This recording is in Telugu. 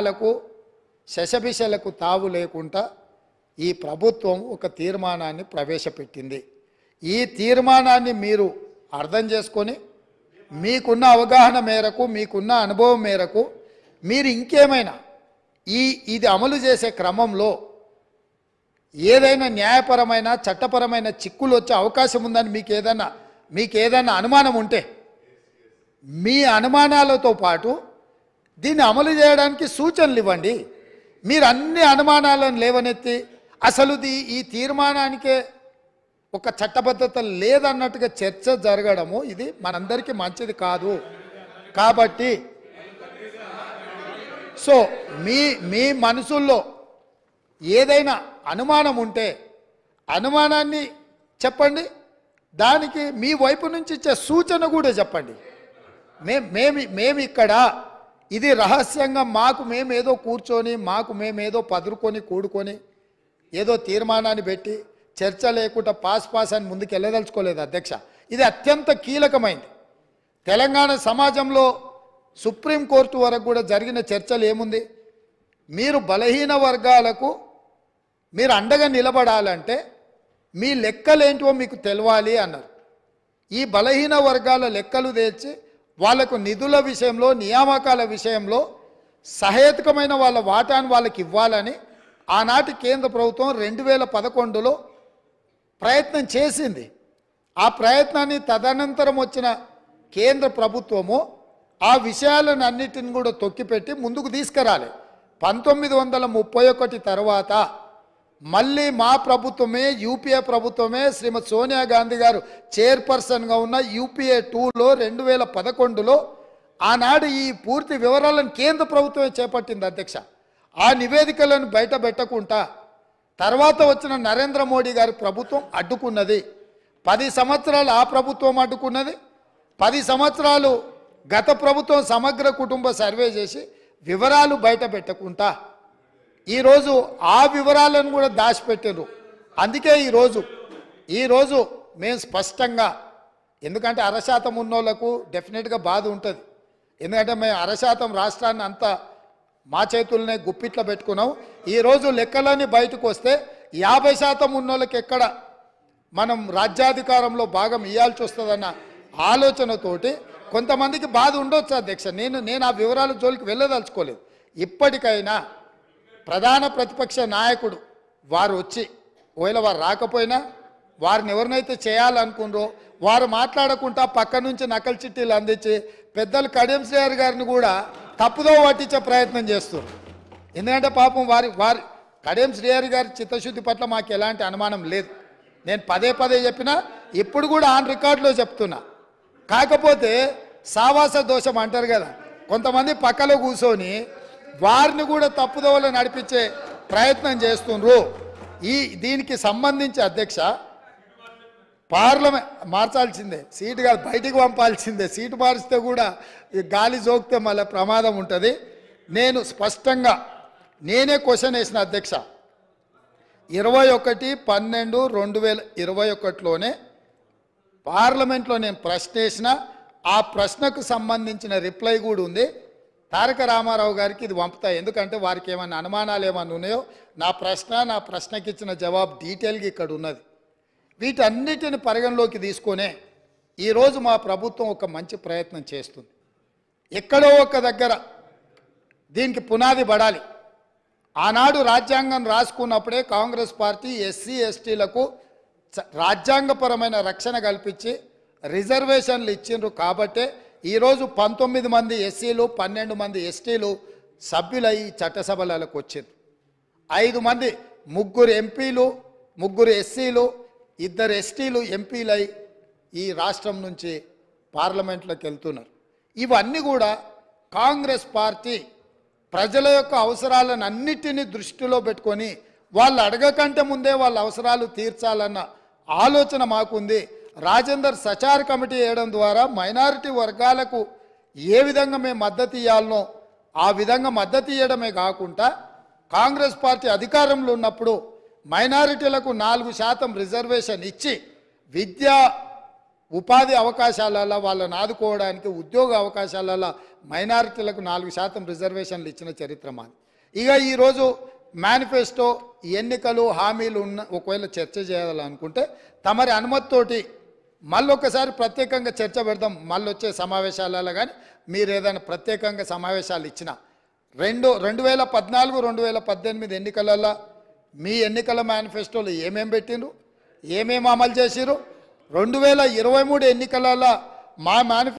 లకు శశభిషలకు తావు లేకుండా ఈ ప్రభుత్వం ఒక తీర్మానాన్ని ప్రవేశపెట్టింది. ఈ తీర్మానాన్ని మీరు అర్థం చేసుకొని మీకున్న అవగాహన మేరకు మీకున్న అనుభవం మేరకు మీరు ఇంకేమైనా ఇది అమలు చేసే క్రమంలో ఏదైనా న్యాయపరమైన చట్టపరమైన చిక్కులు వచ్చే అవకాశం ఉందని మీకు ఏదైనా అనుమానం ఉంటే మీ అనుమానాలతో పాటు దీన్ని అమలు చేయడానికి సూచనలు ఇవ్వండి. మీరు అన్ని అనుమానాలను లేవనెత్తి అసలు ఈ తీర్మానానికే ఒక చట్టబద్ధత లేదన్నట్టుగా చర్చ జరగడము ఇది మనందరికీ మంచిది కాదు. కాబట్టి సో మీ మనసుల్లో ఏదైనా అనుమానం ఉంటే అనుమానాన్ని చెప్పండి, దానికి మీ వైపు నుంచి ఇచ్చే సూచన కూడా చెప్పండి. మేము ఇక్కడ ఇది రహస్యంగా మేమేదో కూర్చొని మేమేదో పదురుకొని కూడుకొని ఏదో తీర్మానాన్ని పెట్టి చర్చ లేకుండా పాస్ అని ముందుకు వెళ్ళదలుచుకోలేదు అధ్యక్ష. ఇది అత్యంత కీలకమైంది. తెలంగాణ సమాజంలో సుప్రీంకోర్టు వరకు కూడా జరిగిన చర్చలు ఏముంది, మీరు బలహీన వర్గాలకు మీరు అండగా నిలబడాలంటే మీ లెక్కలేంటివో మీకు తెలవాలి అన్నారు. ఈ బలహీన వర్గాల లెక్కలు తెచ్చి వాళ్లకు నిధుల విషయంలో నియామకాల విషయంలో సహేతుకమైన వాళ్ళ వాటాను వాళ్ళకి ఇవ్వాలని ఆనాటి కేంద్ర ప్రభుత్వం 2011లో ప్రయత్నం చేసింది. ఆ ప్రయత్నాన్ని తదనంతరం వచ్చిన కేంద్ర ప్రభుత్వము ఆ విషయాలను అన్నిటిని కూడా తొక్కిపెట్టి ముందుకు తీసుకురాలి. 1931 తర్వాత మళ్ళీ మా ప్రభుత్వమే యూపీఏ ప్రభుత్వమే శ్రీమతి సోనియా గాంధీ గారు చైర్పర్సన్గా ఉన్న యూపీఏ 2లో 2011లో ఆనాడు ఈ పూర్తి వివరాలను కేంద్ర ప్రభుత్వమే చేపట్టింది అధ్యక్ష. ఆ నివేదికలను బయట పెట్టకుండా తర్వాత వచ్చిన నరేంద్ర మోడీ గారి ప్రభుత్వం అడ్డుకున్నది. 10 సంవత్సరాలు ఆ ప్రభుత్వం అడ్డుకున్నది. 10 సంవత్సరాలు గత ప్రభుత్వం సమగ్ర కుటుంబ సర్వే చేసి వివరాలు బయట పెట్టకుండా ఈరోజు ఆ వివరాలను కూడా దాచిపెట్టారు. అందుకే ఈరోజు మేము స్పష్టంగా, ఎందుకంటే 1% ఉన్నోళ్లకు డెఫినెట్గా బాధ ఉంటుంది. ఎందుకంటే మేము 1% రాష్ట్రాన్ని అంతా మా చేతుల్నే గుప్పిట్లో పెట్టుకున్నాం. ఈరోజు లెక్కలన్నీ బయటకు వస్తే 50% ఉన్నోళ్ళకి ఎక్కడ మనం రాజ్యాధికారంలో భాగం ఇవ్వాల్సి వస్తుందన్న ఆలోచనతోటి కొంతమందికి బాధ ఉండొచ్చు అధ్యక్ష. నేను ఆ వివరాల జోలికి వెళ్ళదలుచుకోలేదు. ఇప్పటికైనా ప్రధాన ప్రతిపక్ష నాయకుడు వారు వచ్చి, ఒకవేళ వారు రాకపోయినా వారిని ఎవరినైతే చేయాలనుకున్నారో వారు మాట్లాడకుండా పక్క నుంచి నకలు చిట్టీలు అందించి పెద్దలు కడియం శ్రీహరి గారిని కూడా తప్పుదో పట్టించే ప్రయత్నం చేస్తారు. ఎందుకంటే పాపం వారి కడియం శ్రీహరి గారి చిత్తశుద్ధి పట్ల మాకు ఎలాంటి అనుమానం లేదు. నేను పదే చెప్పినా ఇప్పుడు కూడా ఆన్ రికార్డులో చెప్తున్నా. కాకపోతే సావాస దోషం అంటారు కదా, కొంతమంది పక్కలో కూర్చొని వారిని కూడా తప్పుదోవలో నడిపించే ప్రయత్నం చేస్తుండ్రు. దీనికి సంబంధించి అధ్యక్ష పార్లమెంట్ మార్చాల్సిందే, సీటు కాదు బయటికి పంపాల్సిందే. సీటు మారిస్తే కూడా గాలి జోకితే మళ్ళీ ప్రమాదం ఉంటుంది. నేను స్పష్టంగా నేనే క్వశ్చన్ వేసిన అధ్యక్ష. 21/12/2021లోనే పార్లమెంట్లో నేను ప్రశ్న వేసిన, ఆ ప్రశ్నకు సంబంధించిన రిప్లై కూడా ఉంది. తారక రామారావు గారికి ఇది పంపుతా, ఎందుకంటే వారికి ఏమైనా అనుమానాలు ఏమైనా ఉన్నాయో నా ప్రశ్నకి ఇచ్చిన జవాబు డీటెయిల్గా ఇక్కడ ఉన్నది. వీటన్నిటిని పరిగణలోకి తీసుకొనే ఈరోజు మా ప్రభుత్వం ఒక మంచి ప్రయత్నం చేస్తుంది. ఎక్కడో ఒక దగ్గర దీనికి పునాది పడాలి. ఆనాడు రాజ్యాంగం రాసుకున్నప్పుడే కాంగ్రెస్ పార్టీ ఎస్సీ ఎస్టీలకు రాజ్యాంగపరమైన రక్షణ కల్పించి రిజర్వేషన్లు ఇచ్చిండ్రు. కాబట్టే ఈరోజు 19 మంది ఎస్సీలు 12 మంది ఎస్టీలు సభ్యులై చట్టసభలకు వచ్చారు. 5 మంది 3 ఎంపీలు 3 ఎస్సీలు 2 ఎస్టీలు ఎంపీలై ఈ రాష్ట్రం నుంచి పార్లమెంట్లోకి వెళ్తున్నారు. ఇవన్నీ కూడా కాంగ్రెస్ పార్టీ ప్రజల యొక్క అవసరాలను అన్నిటినీ దృష్టిలో పెట్టుకొని వాళ్ళు అడగకంటే ముందే వాళ్ళ అవసరాలు తీర్చాలన్న ఆలోచన మాకుంది. రాజేందర్ సచార్ కమిటీ వేయడం ద్వారా మైనారిటీ వర్గాలకు ఏ విధంగా మేము మద్దతు ఇవ్వాలనో ఆ విధంగా మద్దతు ఇవ్వడమే కాకుండా కాంగ్రెస్ పార్టీ అధికారంలో ఉన్నప్పుడు మైనారిటీలకు 4% రిజర్వేషన్ ఇచ్చి విద్యా ఉపాధి అవకాశాలలో వాళ్ళని ఆదుకోవడానికి ఉద్యోగ అవకాశాలలో మైనారిటీలకు 4% రిజర్వేషన్లు ఇచ్చిన చరిత్ర మాది. ఇక ఈరోజు మేనిఫెస్టో ఎన్నికలు హామీలు ఉన్న ఒకవేళ చర్చ చేయాలనుకుంటే తమరి అనుమతితోటి మళ్ళొకసారి ప్రత్యేకంగా చర్చ పెడదాం. మళ్ళీ వచ్చే సమావేశాలలో కానీ మీరు ఏదైనా ప్రత్యేకంగా సమావేశాలు ఇచ్చిన 2014 2018 ఎన్నికలలో మీ ఎన్నికల మేనిఫెస్టోలో ఏమేం పెట్టిండ్రు, ఏమేమి అమలు చేసిరు, 2023 ఎన్నికలలో మా మేనిఫెస్టో